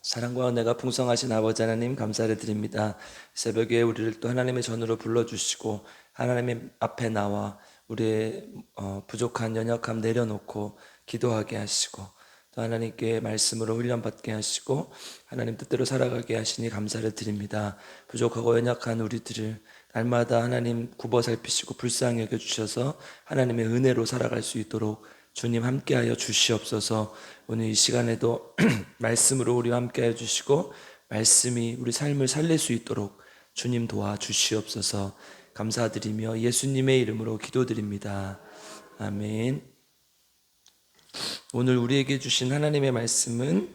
사랑과 은혜가 풍성하신 아버지 하나님 감사를 드립니다. 새벽에 우리를 또 하나님의 전으로 불러주시고 하나님의 앞에 나와 우리의 부족한 연약함 내려놓고 기도하게 하시고 또 하나님께 말씀으로 훈련받게 하시고 하나님 뜻대로 살아가게 하시니 감사를 드립니다. 부족하고 연약한 우리들을 날마다 하나님 굽어 살피시고 불쌍히 여겨주셔서 하나님의 은혜로 살아갈 수 있도록 주님 함께하여 주시옵소서. 오늘 이 시간에도 말씀으로 우리와 함께하여 주시고 말씀이 우리 삶을 살릴 수 있도록 주님 도와주시옵소서. 감사드리며 예수님의 이름으로 기도드립니다. 아멘. 오늘 우리에게 주신 하나님의 말씀은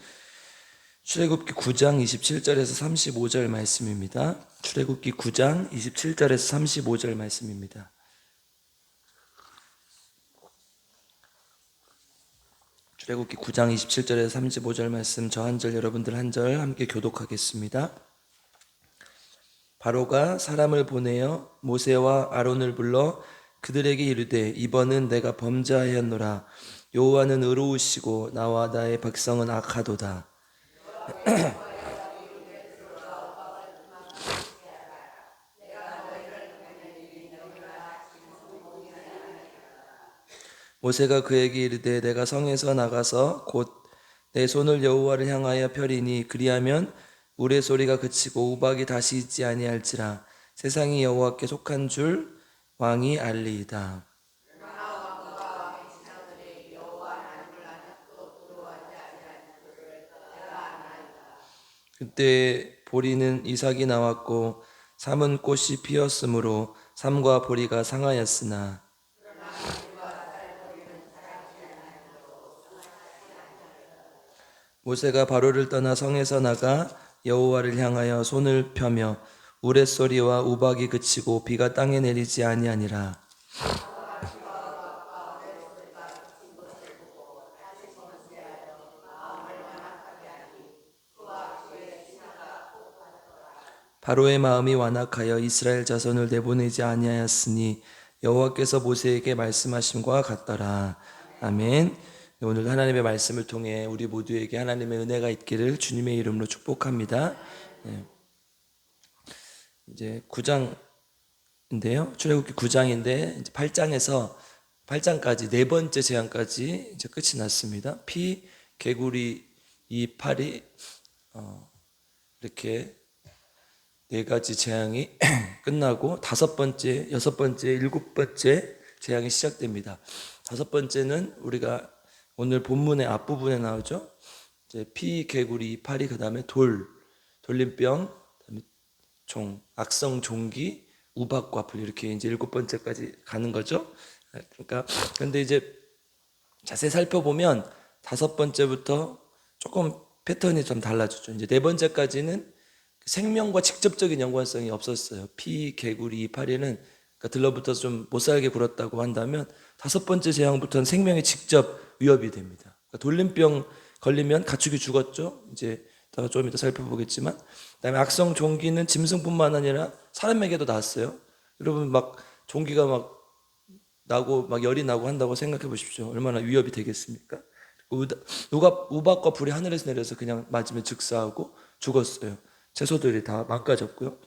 출애굽기 9장 27절에서 35절 말씀입니다. 출애굽기 9장 27절에서 35절 말씀입니다. 출애굽기 9장 27절에서 35절 말씀, 저 한 절 여러분들 한 절 함께 교독하겠습니다. 바로가 사람을 보내어 모세와 아론을 불러 그들에게 이르되 이번은 내가 범죄하였노라. 여호와는 의로우시고 나와 나의 백성은 악하도다. 모세가 그에게 이르되 내가 성에서 나가서 곧 내 손을 여호와를 향하여 펴리니 그리하면 우레소리가 그치고 우박이 다시 있지 아니할지라. 세상이 여호와께 속한 줄 왕이 알리이다. 그때 보리는 이삭이 나왔고 삼은 꽃이 피었으므로 삼과 보리가 상하였으나 모세가 바로를 떠나 성에서 나가 여호와를 향하여 손을 펴며 우레소리와 우박이 그치고 비가 땅에 내리지 아니하니라. 바로의 마음이 완악하여 이스라엘 자손을 내보내지 아니하였으니 여호와께서 모세에게 말씀하심과 같더라. 아멘. 오늘 하나님의 말씀을 통해 우리 모두에게 하나님의 은혜가 있기를 주님의 이름으로 축복합니다. 이제 9장인데요. 출애굽기 9장인데 이제 8장에서 8장까지 네 번째 재앙까지 이제 끝이 났습니다. 피, 개구리, 이파리 이렇게 네 가지 재앙이 끝나고 다섯 번째, 여섯 번째, 일곱 번째 재앙이 시작됩니다. 다섯 번째는 우리가 오늘 본문의 앞부분에 나오죠. 이제 피, 개구리, 이파리, 그 다음에 돌림병, 그다음에 종, 악성 종기, 우박과 불 이렇게 이제 일곱 번째까지 가는 거죠. 그러니까 근데 이제 자세히 살펴보면 다섯 번째부터 조금 패턴이 좀 달라졌죠. 이제 네 번째까지는 생명과 직접적인 연관성이 없었어요. 피, 개구리, 이파리는 그러니까 들러붙어서 좀 못살게 굴었다고 한다면 다섯 번째 재앙부터는 생명에 직접 위협이 됩니다. 그러니까 돌림병 걸리면 가축이 죽었죠. 이제 좀 이따 살펴보겠지만, 그다음에 악성 종기는 짐승뿐만 아니라 사람에게도 났어요. 여러분 막 종기가 막 나고 막 열이 나고 한다고 생각해 보십시오. 얼마나 위협이 되겠습니까? 우박과 불이 하늘에서 내려서 그냥 맞으면 즉사하고 죽었어요. 채소들이 다 망가졌고요.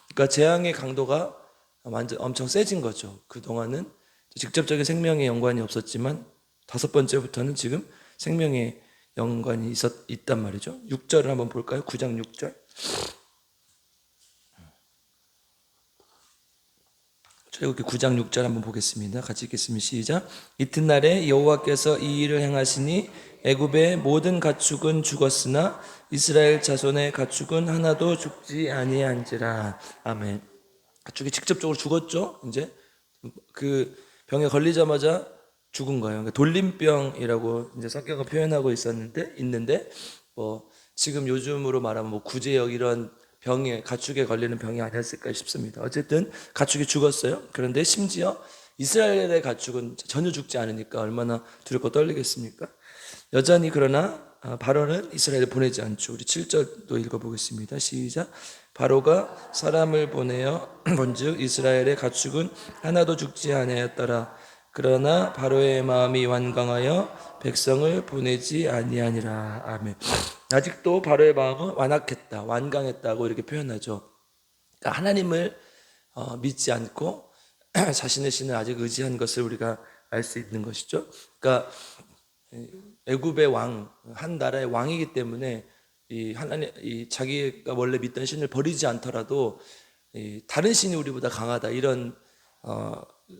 그러니까 재앙의 강도가 완전 엄청 세진 거죠. 그동안은 직접적인 생명의 연관이 없었지만 다섯 번째부터는 지금 생명의 연관이 있단 말이죠. 6절을 한번 볼까요? 9장 6절. 출애굽기 9장 6절 한번 보겠습니다. 같이 읽겠습니다. 시작. 이튿날에 여호와께서 이 일을 행하시니 애굽의 모든 가축은 죽었으나 이스라엘 자손의 가축은 하나도 죽지 아니한지라. 아멘. 가축이 직접적으로 죽었죠. 이제 그 병에 걸리자마자 죽은 거예요. 그러니까 돌림병이라고 이제 성경을 표현하고 있는데 뭐 지금 요즘으로 말하면 뭐 구제역 이런 병에 가축에 걸리는 병이 아니었을까 싶습니다. 어쨌든 가축이 죽었어요. 그런데 심지어 이스라엘의 가축은 전혀 죽지 않으니까 얼마나 두렵고 떨리겠습니까? 여전히 그러나 바로는 이스라엘을 보내지 않죠. 우리 7절도 읽어보겠습니다. 시작. 바로가 사람을 보내어 본즉 이스라엘의 가축은 하나도 죽지 아니하였더라. 그러나 바로의 마음이 완강하여 백성을 보내지 아니하니라. 아멘. 아직도 바로의 마음은 완악했다, 완강했다고 이렇게 표현하죠. 그러니까 하나님을 믿지 않고 자신의 신을 아직 의지한 것을 우리가 알 수 있는 것이죠. 그러니까 애굽의 왕, 한 나라의 왕이기 때문에 이 하나님, 이 자기가 원래 믿던 신을 버리지 않더라도 다른 신이 우리보다 강하다, 이런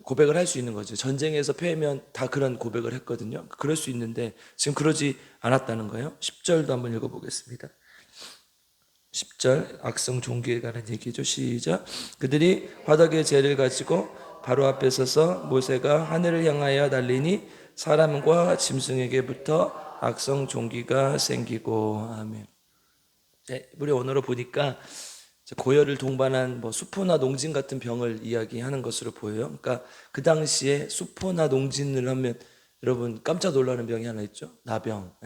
고백을 할 수 있는 거죠. 전쟁에서 패면 다 그런 고백을 했거든요. 그럴 수 있는데 지금 그러지 않았다는 거예요. 10절도 한번 읽어보겠습니다. 10절 악성 종기에 관한 얘기죠. 시작. 그들이 화덕의 재를 가지고 바로 앞에 서서 모세가 하늘을 향하여 날리니 사람과 짐승에게부터 악성 종기가 생기고. 아멘. 네, 우리 언어로 보니까 고열을 동반한 뭐 수포나 농진 같은 병을 이야기하는 것으로 보여요. 그러니까 그 당시에 수포나 농진을 하면 여러분 깜짝 놀라는 병이 하나 있죠. 나병,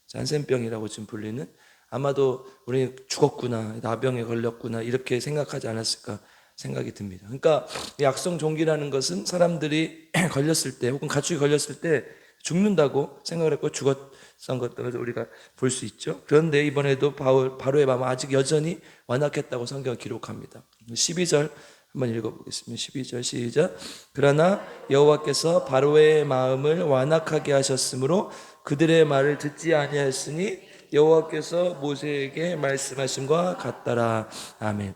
잔센병이라고 지금 불리는. 아마도 우리 죽었구나, 나병에 걸렸구나, 이렇게 생각하지 않았을까 생각이 듭니다. 그러니까 이 악성 종기라는 것은 사람들이 걸렸을 때 혹은 가축이 걸렸을 때 죽는다고 생각을 했고 죽었던 것들을 우리가 볼 수 있죠. 그런데 이번에도 바로의 마음은 아직 여전히 완악했다고 성경은 기록합니다. 12절 한번 읽어보겠습니다. 12절 시작. 그러나 여호와께서 바로의 마음을 완악하게 하셨으므로 그들의 말을 듣지 아니하였으니 여호와께서 모세에게 말씀하심과 같더라. 아멘.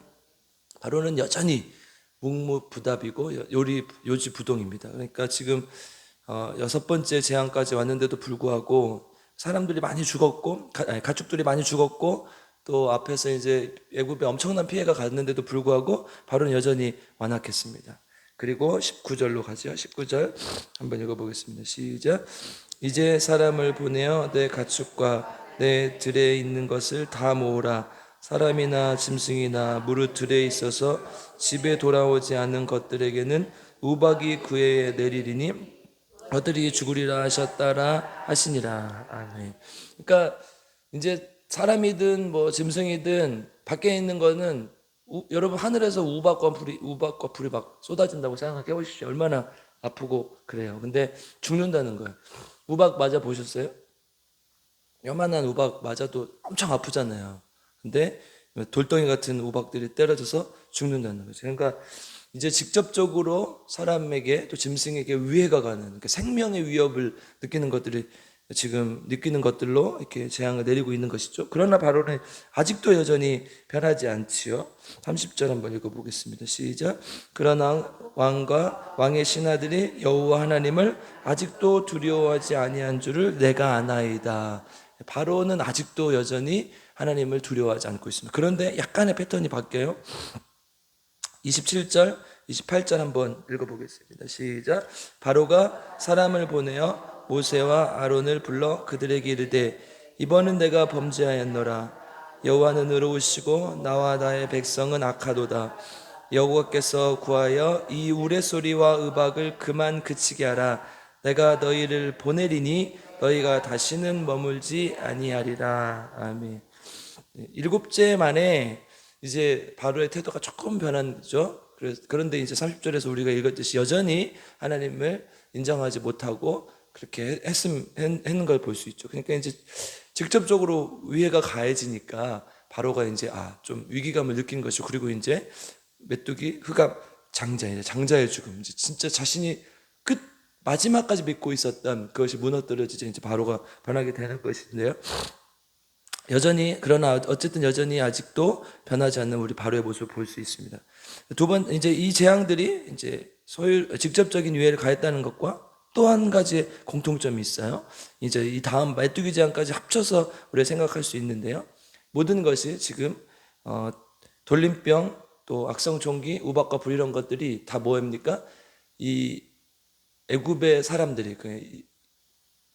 바로는 여전히 묵묵부답이고 요지부동입니다. 그러니까 지금 여섯 번째 재앙까지 왔는데도 불구하고 사람들이 많이 죽었고 가축들이 많이 죽었고 또 앞에서 이제 애굽에 엄청난 피해가 갔는데도 불구하고 바로는 여전히 완악했습니다. 그리고 19절로 가죠. 19절 한번 읽어보겠습니다. 시작. 이제 사람을 보내어 내 가축과 내 들에 있는 것을 다 모으라. 사람이나 짐승이나 무릇 들에 있어서 집에 돌아오지 않는 것들에게는 우박이 그에 내리리니 그들이 죽으리라 하셨다라 하시니라. 아멘. 그러니까 이제 사람이든 뭐 짐승이든 밖에 있는 거는 여러분 하늘에서 우박과 불이 막 쏟아진다고 생각해 보십시오. 얼마나 아프고 그래요. 근데 죽는다는 거예요. 우박 맞아 보셨어요? 요만한 우박 맞아도 엄청 아프잖아요. 근데 돌덩이 같은 우박들이 때려져서 죽는다는 거죠. 그러니까 이제 직접적으로 사람에게 또 짐승에게 위해가 가는, 그러니까 생명의 위협을 느끼는 것들이 지금 느끼는 것들로 이렇게 재앙을 내리고 있는 것이죠. 그러나 바로는 아직도 여전히 변하지 않지요. 30절 한번 읽어보겠습니다. 시작. 그러나 왕과 왕의 신하들이 여호와 하나님을 아직도 두려워하지 아니한 줄을 내가 아나이다. 바로는 아직도 여전히 하나님을 두려워하지 않고 있습니다. 그런데 약간의 패턴이 바뀌어요. 27절, 28절 한번 읽어보겠습니다. 시작. 바로가 사람을 보내어 모세와 아론을 불러 그들에게 이르되 이번은 내가 범죄하였노라. 여호와는 의로우시고 나와 나의 백성은 악하도다. 여호와께서 구하여 이 우레소리와 의박을 그만 그치게 하라. 내가 너희를 보내리니 너희가 다시는 머물지 아니하리라. 아멘. 7째 만에 이제 바로의 태도가 조금 변한 거죠. 그런데 이제 30절에서 우리가 읽었듯이 여전히 하나님을 인정하지 못하고 그렇게 했는 걸 볼 수 있죠. 그러니까 이제 직접적으로 위해가 가해지니까 바로가 이제 좀 위기감을 느낀 것이고, 그리고 이제 메뚜기 흑암 장자의 죽음, 이제 진짜 자신이 끝 마지막까지 믿고 있었던 그것이 무너뜨려지자 이제 바로가 변하게 되는 것인데요. 여전히, 그러나 어쨌든 여전히 아직도 변하지 않는 우리 바로의 모습을 볼 수 있습니다. 두 번, 이제 이 재앙들이 이제 직접적인 위해를 가했다는 것과 또 한 가지 공통점이 있어요. 이제 이 다음 메뚜기 재앙까지 합쳐서 우리가 생각할 수 있는데요. 모든 것이 지금 돌림병, 또 악성 종기, 우박과 불, 이런 것들이 다 뭐입니까? 이 애굽의 사람들이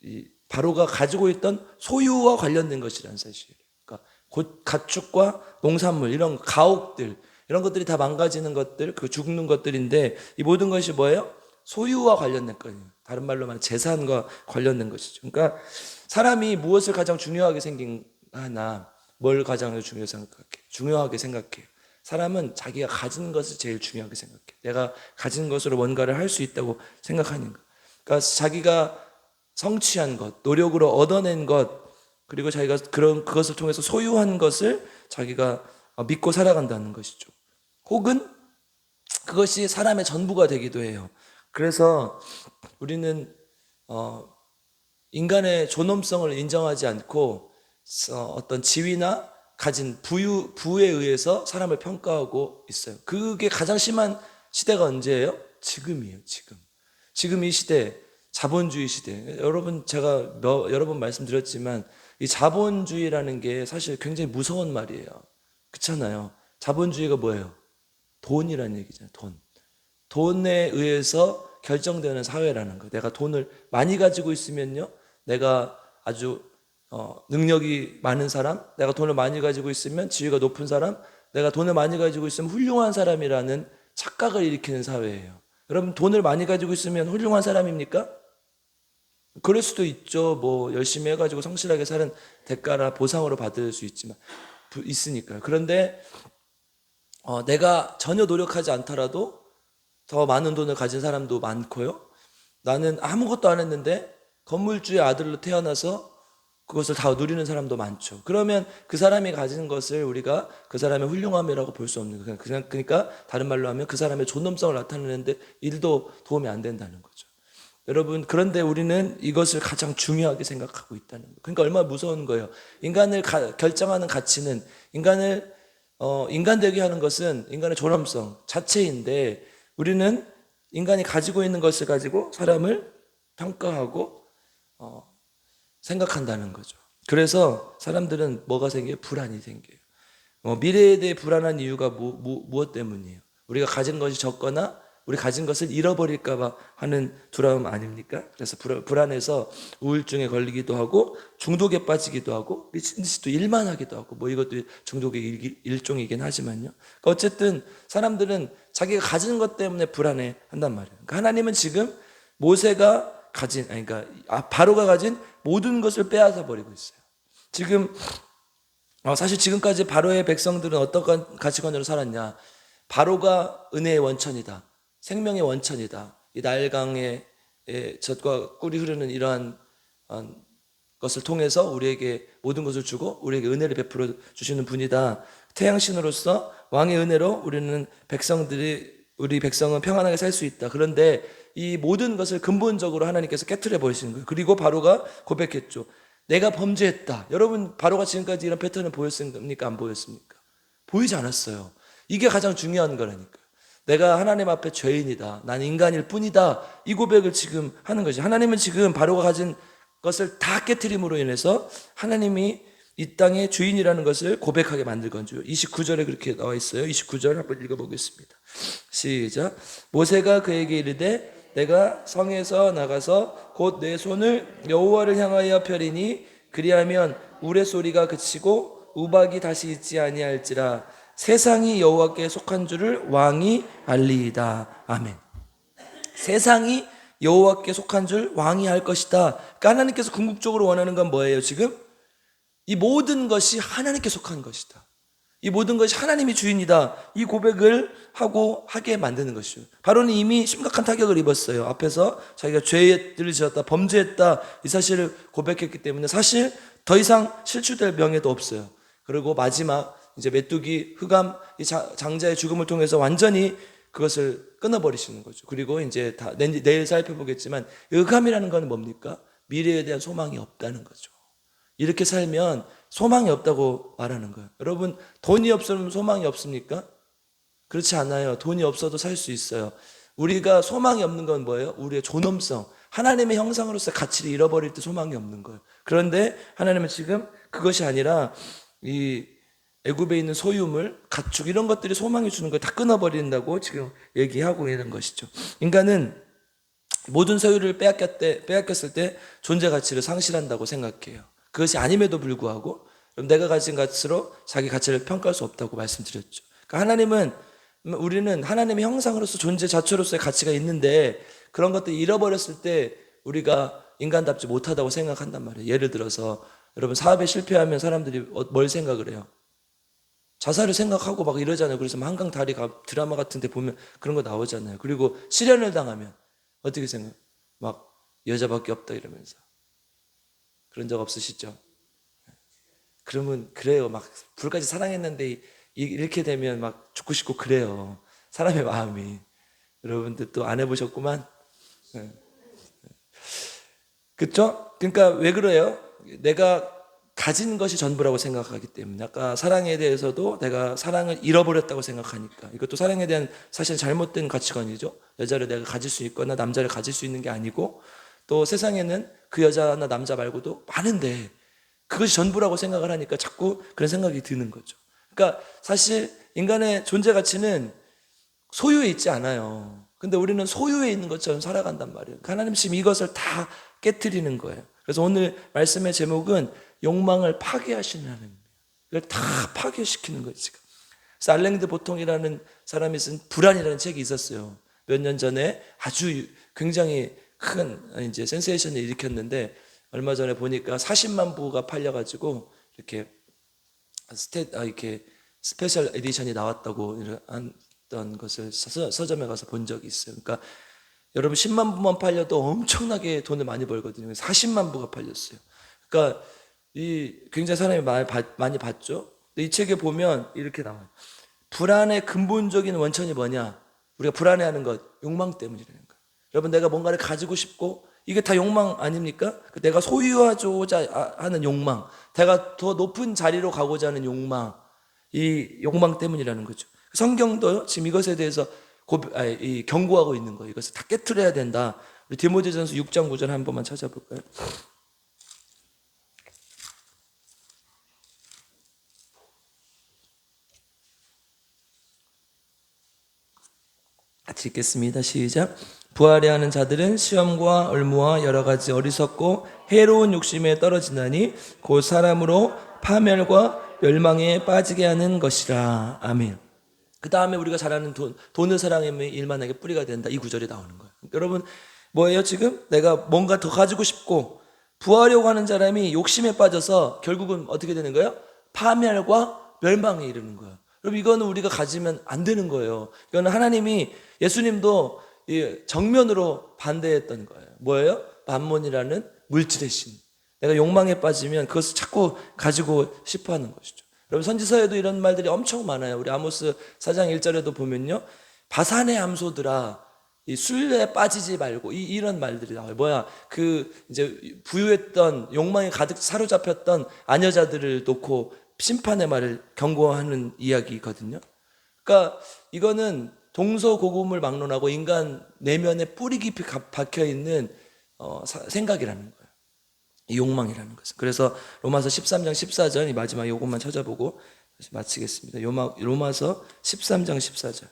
이 바로가 가지고 있던 소유와 관련된 것이라는 사실이에요. 그러니까 곧 가축과 농산물, 이런 가옥들, 이런 것들이 다 망가지는 것들, 그 죽는 것들인데, 이 모든 것이 뭐예요? 소유와 관련된 거예요. 다른 말로 말하면 재산과 관련된 것이죠. 그러니까 사람이 무엇을 가장 중요하게 생각하나, 뭘 가장 중요하게 생각해요. 사람은 자기가 가진 것을 제일 중요하게 생각해요. 내가 가진 것으로 뭔가를 할 수 있다고 생각하는 거. 그러니까 자기가 성취한 것, 노력으로 얻어낸 것, 그리고 자기가 그것을 통해서 소유한 것을 자기가 믿고 살아간다는 것이죠. 혹은 그것이 사람의 전부가 되기도 해요. 그래서 우리는 인간의 존엄성을 인정하지 않고 어떤 지위나 가진 부에 의해서 사람을 평가하고 있어요. 그게 가장 심한 시대가 언제예요? 지금이에요. 지금 이 시대, 자본주의 시대. 여러분, 제가 여러 번 말씀드렸지만 이 자본주의라는 게 사실 굉장히 무서운 말이에요. 그렇잖아요. 자본주의가 뭐예요? 돈이라는 얘기잖아요. 돈에 의해서 결정되는 사회라는 거예요. 내가 돈을 많이 가지고 있으면요, 내가 아주 능력이 많은 사람, 내가 돈을 많이 가지고 있으면 지위가 높은 사람, 내가 돈을 많이 가지고 있으면 훌륭한 사람이라는 착각을 일으키는 사회예요. 여러분, 돈을 많이 가지고 있으면 훌륭한 사람입니까? 그럴 수도 있죠. 뭐 열심히 해가지고 성실하게 사는 대가라 보상으로 받을 수 있으니까요. 그런데 내가 전혀 노력하지 않더라도 더 많은 돈을 가진 사람도 많고요. 나는 아무것도 안 했는데 건물주의 아들로 태어나서 그것을 다 누리는 사람도 많죠. 그러면 그 사람이 가진 것을 우리가 그 사람의 훌륭함이라고 볼 수 없는 거예요. 그러니까 다른 말로 하면 그 사람의 존엄성을 나타내는데 일도 도움이 안 된다는 거죠. 여러분, 그런데 우리는 이것을 가장 중요하게 생각하고 있다는 거예요. 그러니까 얼마나 무서운 거예요. 인간을 결정하는 가치는 인간을 인간 되게 하는 것은 인간의 존엄성 자체인데, 우리는 인간이 가지고 있는 것을 가지고 사람을 평가하고 생각한다는 거죠. 그래서 사람들은 뭐가 생겨요? 불안이 생겨요. 미래에 대해 불안한 이유가 무엇 때문이에요? 우리가 가진 것이 적거나 우리 가진 것을 잃어버릴까 봐 하는 두려움 아닙니까? 그래서 불안해서 우울증에 걸리기도 하고 중독에 빠지기도 하고 미친 듯이 또 일만 하기도 하고, 뭐 이것도 중독의 일종이긴 하지만요. 그러니까 어쨌든 사람들은 자기가 가진 것 때문에 불안해 한단 말이에요. 그러니까 하나님은 지금 모세가 가진, 그러니까 바로가 가진 모든 것을 빼앗아 버리고 있어요. 지금 사실 지금까지 바로의 백성들은 어떤 가치관으로 살았냐? 바로가 은혜의 원천이다, 생명의 원천이다, 이 나일강의 젖과 꿀이 흐르는 이러한 것을 통해서 우리에게 모든 것을 주고 우리에게 은혜를 베풀어 주시는 분이다. 태양신으로서 왕의 은혜로 우리 백성은 평안하게 살 수 있다. 그런데 이 모든 것을 근본적으로 하나님께서 깨트려 버리시는 거예요. 그리고 바로가 고백했죠. 내가 범죄했다. 여러분, 바로가 지금까지 이런 패턴을 보였습니까? 안 보였습니까? 보이지 않았어요. 이게 가장 중요한 거라니까요. 내가 하나님 앞에 죄인이다, 난 인간일 뿐이다, 이 고백을 지금 하는 거지. 하나님은 지금 바로가 가진 것을 다 깨트림으로 인해서 하나님이 이 땅의 주인이라는 것을 고백하게 만들 건지요. 29절에 그렇게 나와 있어요. 29절 한번 읽어보겠습니다. 시작. 모세가 그에게 이르되 내가 성에서 나가서 곧 내 손을 여호와를 향하여 펴리니 그리하면 우레소리가 그치고 우박이 다시 있지 아니할지라. 세상이 여호와께 속한 줄을 왕이 알리이다. 아멘. 세상이 여호와께 속한 줄 왕이 알 것이다. 그러니까 하나님께서 궁극적으로 원하는 건 뭐예요? 지금 이 모든 것이 하나님께 속한 것이다, 이 모든 것이 하나님이 주인이다, 이 고백을 하게 만드는 것이죠. 바로는 이미 심각한 타격을 입었어요. 앞에서 자기가 죄를 지었다, 범죄했다, 이 사실을 고백했기 때문에 사실 더 이상 실추될 명예도 없어요. 그리고 마지막 이제 메뚜기 흑암, 이 장자의 죽음을 통해서 완전히 그것을 끊어버리시는 거죠. 그리고 이제 내일 살펴보겠지만 흑암이라는 건 뭡니까? 미래에 대한 소망이 없다는 거죠. 이렇게 살면 소망이 없다고 말하는 거예요. 여러분, 돈이 없으면 소망이 없습니까? 그렇지 않아요. 돈이 없어도 살 수 있어요. 우리가 소망이 없는 건 뭐예요? 우리의 존엄성, 하나님의 형상으로서 가치를 잃어버릴 때 소망이 없는 거예요. 그런데 하나님은 지금 그것이 아니라 이 애굽에 있는 소유물, 가축, 이런 것들이 소망이 주는 걸 다 끊어버린다고 지금 얘기하고 있는 것이죠. 인간은 모든 소유를 빼앗겼을 때 존재 가치를 상실한다고 생각해요. 그것이 아님에도 불구하고 내가 가진 가치로 자기 가치를 평가할 수 없다고 말씀드렸죠. 그러니까 우리는 하나님의 형상으로서 존재 자체로서의 가치가 있는데 그런 것들 잃어버렸을 때 우리가 인간답지 못하다고 생각한단 말이에요. 예를 들어서 여러분, 사업에 실패하면 사람들이 뭘 생각을 해요? 자살을 생각하고 막 이러잖아요. 그래서 한강 다리 드라마 같은 데 보면 그런 거 나오잖아요. 그리고 실연을 당하면 어떻게 생각해요? 막 여자밖에 없다 이러면서. 그런 적 없으시죠? 그러면 그래요. 막 불까지 사랑했는데 이렇게 되면 막 죽고 싶고 그래요. 사람의 마음이. 여러분들 또 안 해보셨구만. 네. 그쵸? 그러니까 왜 그래요? 내가 가진 것이 전부라고 생각하기 때문에. 아까 사랑에 대해서도 내가 사랑을 잃어버렸다고 생각하니까. 이것도 사랑에 대한 사실 잘못된 가치관이죠. 여자를 내가 가질 수 있거나 남자를 가질 수 있는 게 아니고, 또 세상에는 그 여자나 남자 말고도 많은데 그것이 전부라고 생각을 하니까 자꾸 그런 생각이 드는 거죠. 그러니까 사실 인간의 존재 가치는 소유에 있지 않아요. 근데 우리는 소유에 있는 것처럼 살아간단 말이에요. 하나님 지금 이것을 다 깨트리는 거예요. 그래서 오늘 말씀의 제목은 욕망을 파괴하시는 하나님. 이걸 다 파괴시키는 거예요, 지금. 그래서 알랭드 보통이라는 사람이 쓴 불안이라는 책이 있었어요. 몇 년 전에 아주 굉장히 큰 이제 센세이션을 일으켰는데, 얼마 전에 보니까 40만 부가 팔려가지고 이렇게 이렇게 스페셜 에디션이 나왔다고 했던 것을 서점에 가서 본 적이 있어요. 그러니까 여러분 10만 부만 팔려도 엄청나게 돈을 많이 벌거든요. 40만 부가 팔렸어요. 그러니까 이 굉장히 사람이 많이 봤죠. 근데 이 책에 보면 이렇게 나와요. 불안의 근본적인 원천이 뭐냐? 우리가 불안해하는 것, 욕망 때문이라는 거예요. 여러분, 내가 뭔가를 가지고 싶고 이게 다 욕망 아닙니까? 내가 소유하고자 하는 욕망, 내가 더 높은 자리로 가고자 하는 욕망, 이 욕망 때문이라는 거죠. 성경도 지금 이것에 대해서 경고하고 있는 거예요. 이것을 다 깨트려야 된다. 우리 디모데전서 6장 9절 한 번만 찾아볼까요? 같이 읽겠습니다. 시작. 부하려하는 자들은 시험과 얼무와 여러 가지 어리석고 해로운 욕심에 떨어지나니 곧 사람으로 파멸과 멸망에 빠지게 하는 것이라. 아멘. 그 다음에 우리가 잘 아는 돈을 사랑하면 일만하게 뿌리가 된다. 이 구절이 나오는 거예요. 여러분, 뭐예요 지금? 내가 뭔가 더 가지고 싶고 부하려고 하는 사람이 욕심에 빠져서 결국은 어떻게 되는 거예요? 파멸과 멸망에 이르는 거예요. 여러분, 이거는 우리가 가지면 안 되는 거예요. 이거는 하나님이, 예수님도 정면으로 반대했던 거예요. 뭐예요? 만몬이라는 물질의 신. 내가 욕망에 빠지면 그것을 자꾸 가지고 싶어 하는 것이죠. 여러분, 선지서에도 이런 말들이 엄청 많아요. 우리 아모스 4장 1절에도 보면요, 바산의 암소들아, 이 술에 빠지지 말고, 이런 말들이 나와요. 뭐야? 이제 부유했던, 욕망에 가득 사로잡혔던 아녀자들을 놓고 심판의 말을 경고하는 이야기거든요. 그러니까 이거는 동서고금을 막론하고 인간 내면에 뿌리 깊이 박혀 있는 생각이라는 거예요. 이 욕망이라는 것은. 그래서 로마서 13장 14절, 이 마지막 요것만 찾아보고 마치겠습니다. 로마서 13장 14절.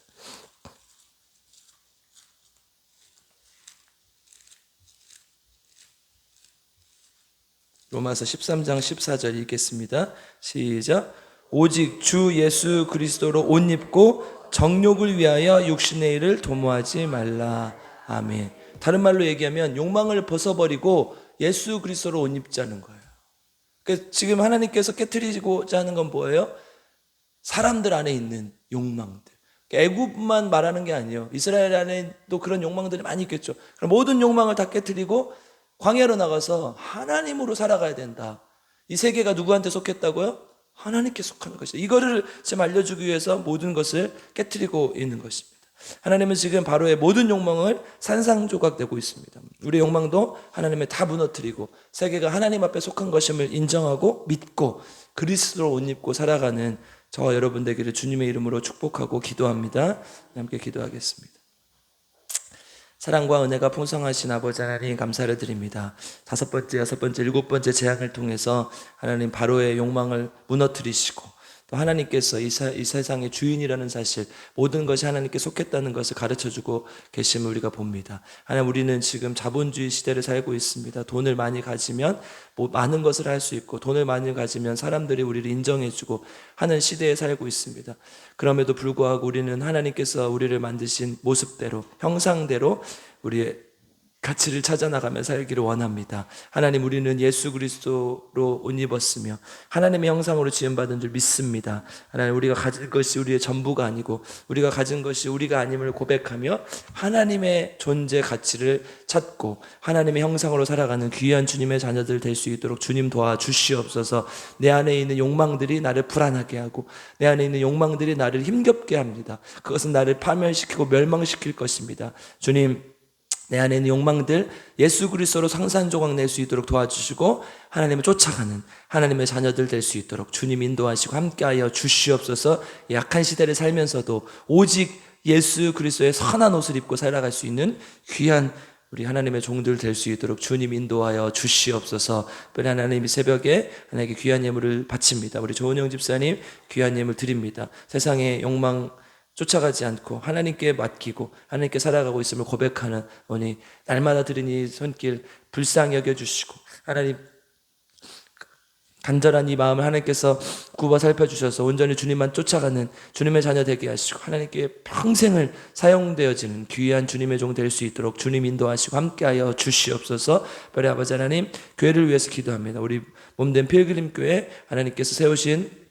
로마서 13장 14절 읽겠습니다. 시작. 오직 주 예수 그리스도로 옷 입고 정욕을 위하여 육신의 일을 도모하지 말라. 아멘. 다른 말로 얘기하면 욕망을 벗어버리고 예수 그리스도로 옷 입자는 거예요. 그러니까 지금 하나님께서 깨트리고자 하는 건 뭐예요? 사람들 안에 있는 욕망들. 애굽만 말하는 게 아니에요. 이스라엘 안에도 그런 욕망들이 많이 있겠죠. 그럼 모든 욕망을 다 깨트리고 광야로 나가서 하나님으로 살아가야 된다. 이 세계가 누구한테 속했다고요? 하나님께 속하는 것이다. 이거를 지금 알려주기 위해서 모든 것을 깨트리고 있는 것입니다. 하나님은 지금 바로의 모든 욕망을 산산조각내고 있습니다. 우리의 욕망도 하나님의 다 무너뜨리고 세계가 하나님 앞에 속한 것임을 인정하고 믿고 그리스도로 옷 입고 살아가는 저와 여러분 되기를 주님의 이름으로 축복하고 기도합니다. 함께 기도하겠습니다. 사랑과 은혜가 풍성하신 아버지 하나님, 감사를 드립니다. 5번째, 6번째, 7번째 재앙을 통해서 하나님 바로의 욕망을 무너뜨리시고 또 하나님께서 이 세상의 주인이라는 사실, 모든 것이 하나님께 속했다는 것을 가르쳐주고 계심을 우리가 봅니다. 하나님, 우리는 지금 자본주의 시대를 살고 있습니다. 돈을 많이 가지면 많은 것을 할 수 있고, 돈을 많이 가지면 사람들이 우리를 인정해주고 하는 시대에 살고 있습니다. 그럼에도 불구하고 우리는 하나님께서 우리를 만드신 모습대로, 형상대로 우리의 가치를 찾아 나가며 살기를 원합니다. 하나님, 우리는 예수 그리스도로 옷 입었으며 하나님의 형상으로 지음받은 줄 믿습니다. 하나님, 우리가 가진 것이 우리의 전부가 아니고 우리가 가진 것이 우리가 아님을 고백하며 하나님의 존재 가치를 찾고 하나님의 형상으로 살아가는 귀한 주님의 자녀들 될 수 있도록 주님 도와주시옵소서. 내 안에 있는 욕망들이 나를 불안하게 하고 내 안에 있는 욕망들이 나를 힘겹게 합니다. 그것은 나를 파멸시키고 멸망시킬 것입니다. 주님, 내 안에 있는 욕망들 예수 그리스도로 상산조각 낼 수 있도록 도와주시고 하나님을 쫓아가는 하나님의 자녀들 될 수 있도록 주님 인도하시고 함께하여 주시옵소서. 약한 시대를 살면서도 오직 예수 그리스도의 선한 옷을 입고 살아갈 수 있는 귀한 우리 하나님의 종들 될 수 있도록 주님 인도하여 주시옵소서. 특별히 하나님 이 새벽에 하나님께 귀한 예물을 바칩니다. 우리 조은영 집사님 귀한 예물 드립니다. 세상의 욕망 쫓아가지 않고 하나님께 맡기고 하나님께 살아가고 있음을 고백하는 오니 날마다 드린 이 손길 불쌍히 여겨주시고 하나님 간절한 이 마음을 하나님께서 굽어 살펴주셔서 온전히 주님만 쫓아가는 주님의 자녀 되게 하시고 하나님께 평생을 사용되어지는 귀한 주님의 종 될 수 있도록 주님 인도하시고 함께하여 주시옵소서. 별의 아버지 하나님, 교회를 위해서 기도합니다. 우리 몸된 필그림교회 하나님께서 세우신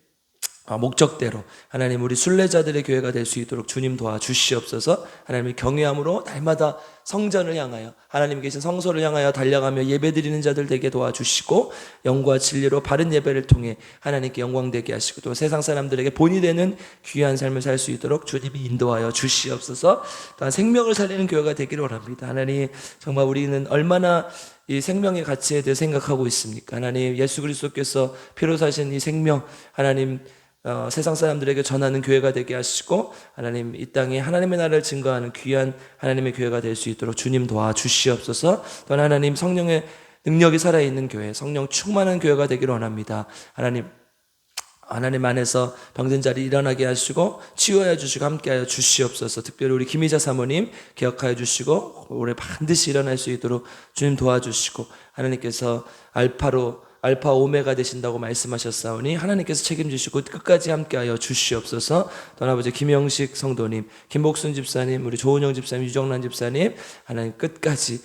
목적대로 하나님 우리 순례자들의 교회가 될 수 있도록 주님 도와주시옵소서. 하나님의 경외함으로 날마다 성전을 향하여 하나님 계신 성소를 향하여 달려가며 예배드리는 자들 되게 도와주시고 영과 진리로 바른 예배를 통해 하나님께 영광되게 하시고 또 세상 사람들에게 본이 되는 귀한 삶을 살 수 있도록 주님이 인도하여 주시옵소서. 또한 생명을 살리는 교회가 되기를 원합니다. 하나님, 정말 우리는 얼마나 이 생명의 가치에 대해 생각하고 있습니까? 하나님, 예수 그리스도께서 피로 사신 이 생명 하나님 세상 사람들에게 전하는 교회가 되게 하시고 하나님 이 땅에 하나님의 나라를 증거하는 귀한 하나님의 교회가 될 수 있도록 주님 도와주시옵소서. 또한 하나님 성령의 능력이 살아있는 교회, 성령 충만한 교회가 되기를 원합니다. 하나님 안에서 병든 자리 일어나게 하시고 치유하여 주시고 함께하여 주시옵소서. 특별히 우리 김희자 사모님 기억하여 주시고 올해 반드시 일어날 수 있도록 주님 도와주시고 하나님께서 알파 오메가 되신다고 말씀하셨사오니 하나님께서 책임지시고 끝까지 함께하여 주시옵소서. 또 아버지 김영식 성도님, 김복순 집사님, 우리 조은영 집사님, 유정란 집사님 하나님 끝까지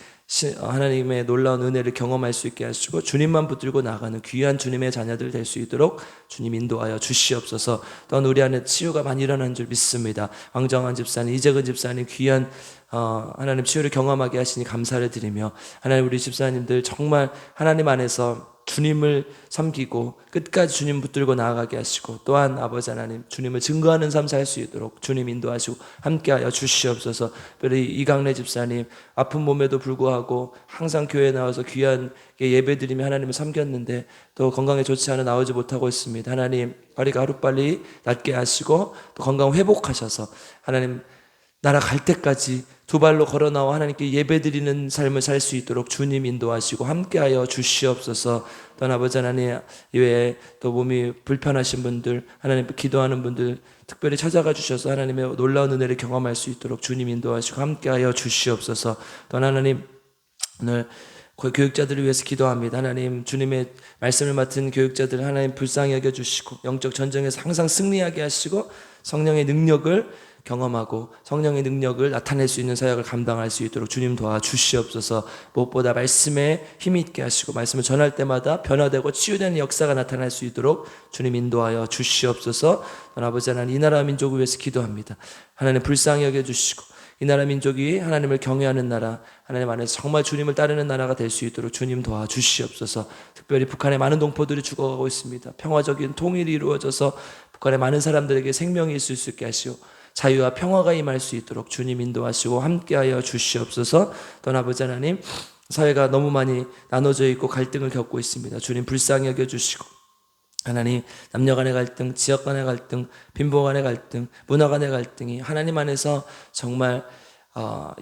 하나님의 놀라운 은혜를 경험할 수 있게 하시고 주님만 붙들고 나가는 귀한 주님의 자녀들 될 수 있도록 주님 인도하여 주시옵소서. 또한 우리 안에 치유가 많이 일어난 줄 믿습니다. 왕정환 집사님, 이재근 집사님 귀한 하나님 치유를 경험하게 하시니 감사를 드리며 하나님 우리 집사님들 정말 하나님 안에서 주님을 섬기고 끝까지 주님 붙들고 나아가게 하시고 또한 아버지 하나님 주님을 증거하는 삶 살 수 있도록 주님 인도하시고 함께하여 주시옵소서. 특별히 이강래 집사님 아픈 몸에도 불구하고 항상 교회에 나와서 귀한 예배드리며 하나님을 섬겼는데 또 건강에 좋지 않아 나오지 못하고 있습니다. 하나님 다리가 하루빨리 낫게 하시고 또 건강 회복하셔서 하나님 날아갈 때까지 두 발로 걸어 나와 하나님께 예배드리는 삶을 살 수 있도록 주님 인도하시고 함께하여 주시옵소서. 또한 아버지 하나님 이외에 또 몸이 불편하신 분들 하나님 기도하는 분들 특별히 찾아가 주셔서 하나님의 놀라운 은혜를 경험할 수 있도록 주님 인도하시고 함께하여 주시옵소서. 또한 하나님 오늘 교육자들을 위해서 기도합니다. 하나님 주님의 말씀을 맡은 교육자들 하나님 불쌍히 여겨주시고 영적 전쟁에서 항상 승리하게 하시고 성령의 능력을 경험하고 성령의 능력을 나타낼 수 있는 사역을 감당할 수 있도록 주님 도와주시옵소서. 무엇보다 말씀에 힘이 있게 하시고 말씀을 전할 때마다 변화되고 치유되는 역사가 나타날 수 있도록 주님 인도하여 주시옵소서. 아버지 하나님 이 나라 민족을 위해서 기도합니다. 하나님 불쌍히 여겨주시고 이 나라 민족이 하나님을 경외하는 나라 하나님 안에서 정말 주님을 따르는 나라가 될 수 있도록 주님 도와주시옵소서. 특별히 북한의 많은 동포들이 죽어가고 있습니다. 평화적인 통일이 이루어져서 북한의 많은 사람들에게 생명이 있을 수 있게 하시오 자유와 평화가 임할 수 있도록 주님 인도하시고 함께하여 주시옵소서. 또한 아버지 하나님 사회가 너무 많이 나눠져 있고 갈등을 겪고 있습니다. 주님 불쌍히 여겨주시고 하나님 남녀 간의 갈등, 지역 간의 갈등, 빈부 간의 갈등, 문화 간의 갈등이 하나님 안에서 정말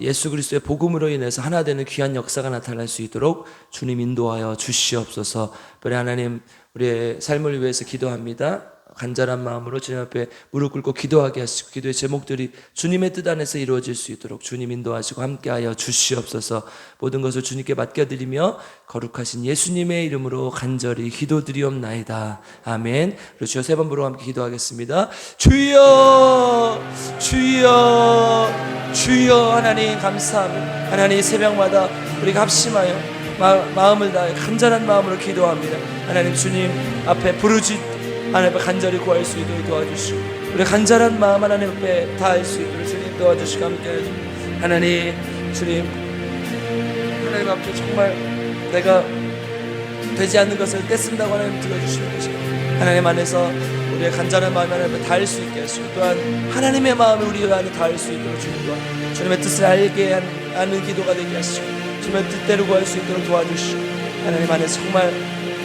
예수 그리스도의 복음으로 인해서 하나 되는 귀한 역사가 나타날 수 있도록 주님 인도하여 주시옵소서. 그래 하나님 우리의 삶을 위해서 기도합니다. 간절한 마음으로 주님 앞에 무릎 꿇고 기도하게 하시고 기도의 제목들이 주님의 뜻 안에서 이루어질 수 있도록 주님 인도하시고 함께하여 주시옵소서. 모든 것을 주님께 맡겨드리며 거룩하신 예수님의 이름으로 간절히 기도드리옵나이다. 아멘. 그리고 주여 세 번 부르고 함께 기도하겠습니다. 주여 주여 주여. 하나님 감사합니다. 하나님 이 새벽마다 우리가 합심하여 마음을 다해 간절한 마음으로 기도합니다. 하나님 주님 앞에 부르짖 하나님 앞에 간절히 구할 수 있도록 도와주시고 우리 간절한 마음 하나님 앞에 다할 수 있도록 주님 도와주시고 함께해 주시고 하나님 주님 하나님 앞에 정말 내가 되지 않는 것을 떼쓴다고 하나님 들어주시는 것이 하나님 안에서 우리의 간절한 마음이 하나님 앞에 닿을 수 있게 하시고 또한 하나님의 마음을 우리 안에 닿을 수 있도록 주님과 주님의 뜻을 알게 하는 기도가 되게 하시고 주님의 뜻대로 구할 수 있도록 도와주시고 하나님 안에서 정말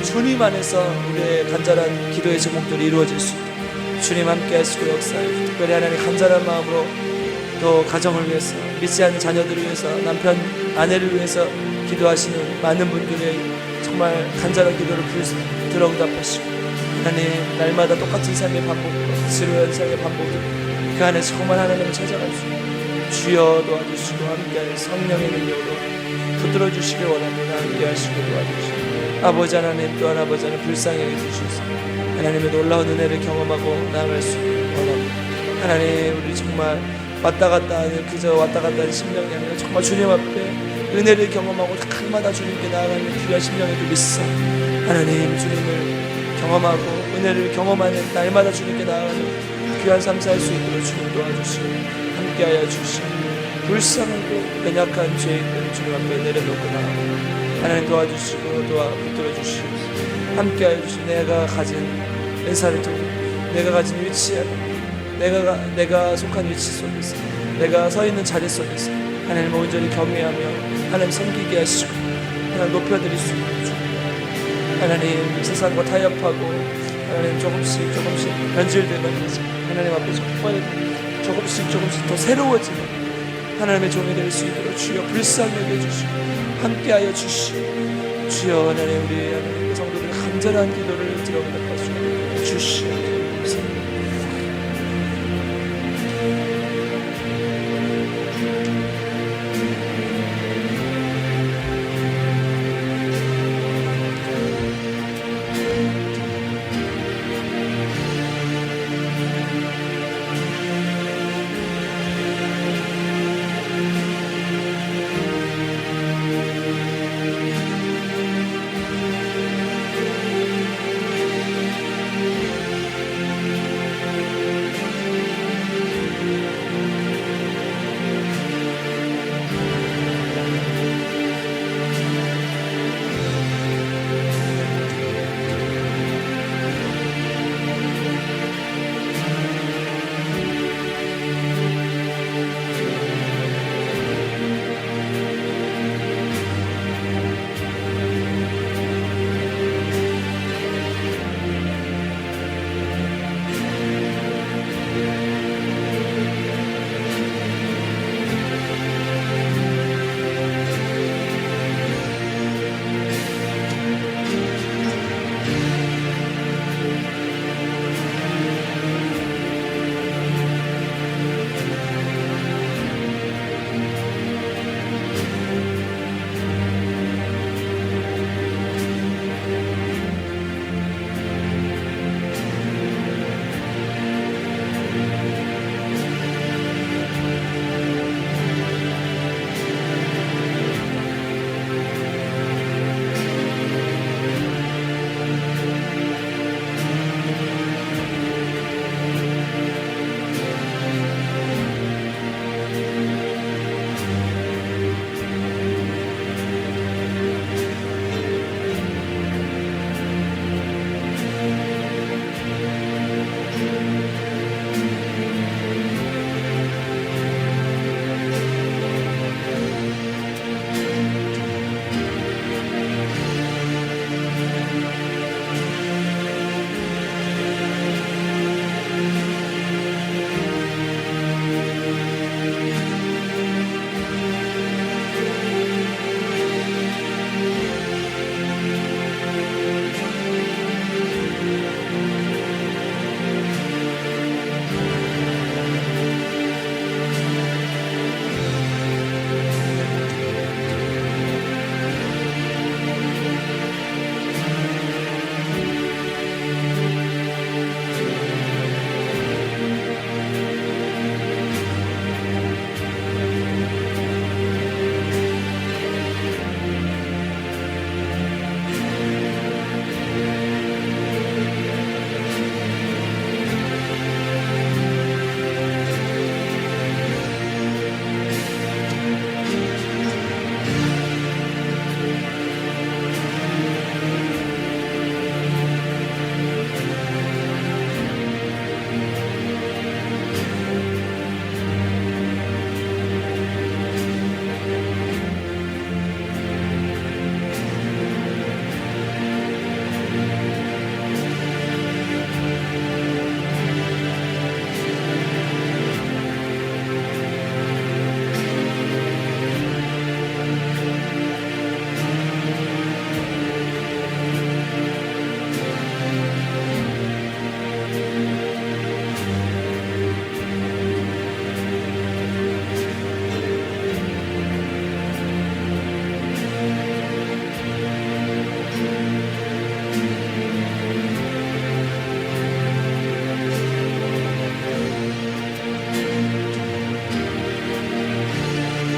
주님 안에서 우리의 간절한 기도의 제목들이 이루어질 수 있도록 주님 함께 하시고 역사해 특별히 하나님 간절한 마음으로 또 가정을 위해서 믿지 않는 자녀들을 위해서 남편 아내를 위해서 기도하시는 많은 분들의 정말 간절한 기도를 들어 응답하시고 하나님 날마다 똑같은 삶의 반복과 지루한 삶의 반복이 그 안에 정말 하나님을 찾아갈 수 있는 주여 도와주시고 함께하여 성령의 능력으로 붙들어 주시길 원합니다. 함께 하시고 도와주시고 아버지 하나님 또한 아버지 하나님 불쌍히 여겨주시옵소서. 하나님의 놀라운 은혜를 경험하고 나아갈 수 있길 원합니다. 하나님 우리 정말 왔다 갔다 하는 그저 왔다 갔다 하는 심령이 아니라 정말 주님 앞에 은혜를 경험하고 날마다 주님께 나아가는 귀한 심령이 되겠어. 하나님 주님을 경험하고 은혜를 경험하는 날마다 주님께 나아가는 귀한 삶 살 수 있도록 주님 도와주시고 함께하여 주시고 불쌍하고 연약한 죄인들을 주님 앞에 내려놓고 나아가고 하나님 도와주시고 붙들어 주시고 함께하여 주시고 내가 가진 은사를 통해 내가 가진 위치에 내가 속한 위치 속에서 내가 서 있는 자리 속에서 하나님 온전히 겸비하며 하나님 섬기게 하시고 하나님 높여드릴 수 있는 주 하나님 세상과 타협하고 하나님 조금씩 변질되면서 하나님 앞에 정말 조금씩 더 새로워지는 하나님의 종이 될 수 있도록 주여 불쌍히 여겨주시고 함께하여 주시오. 주여 하나님 우리 하나님 성도들의 간절한 기도를 들어보도록 주시오.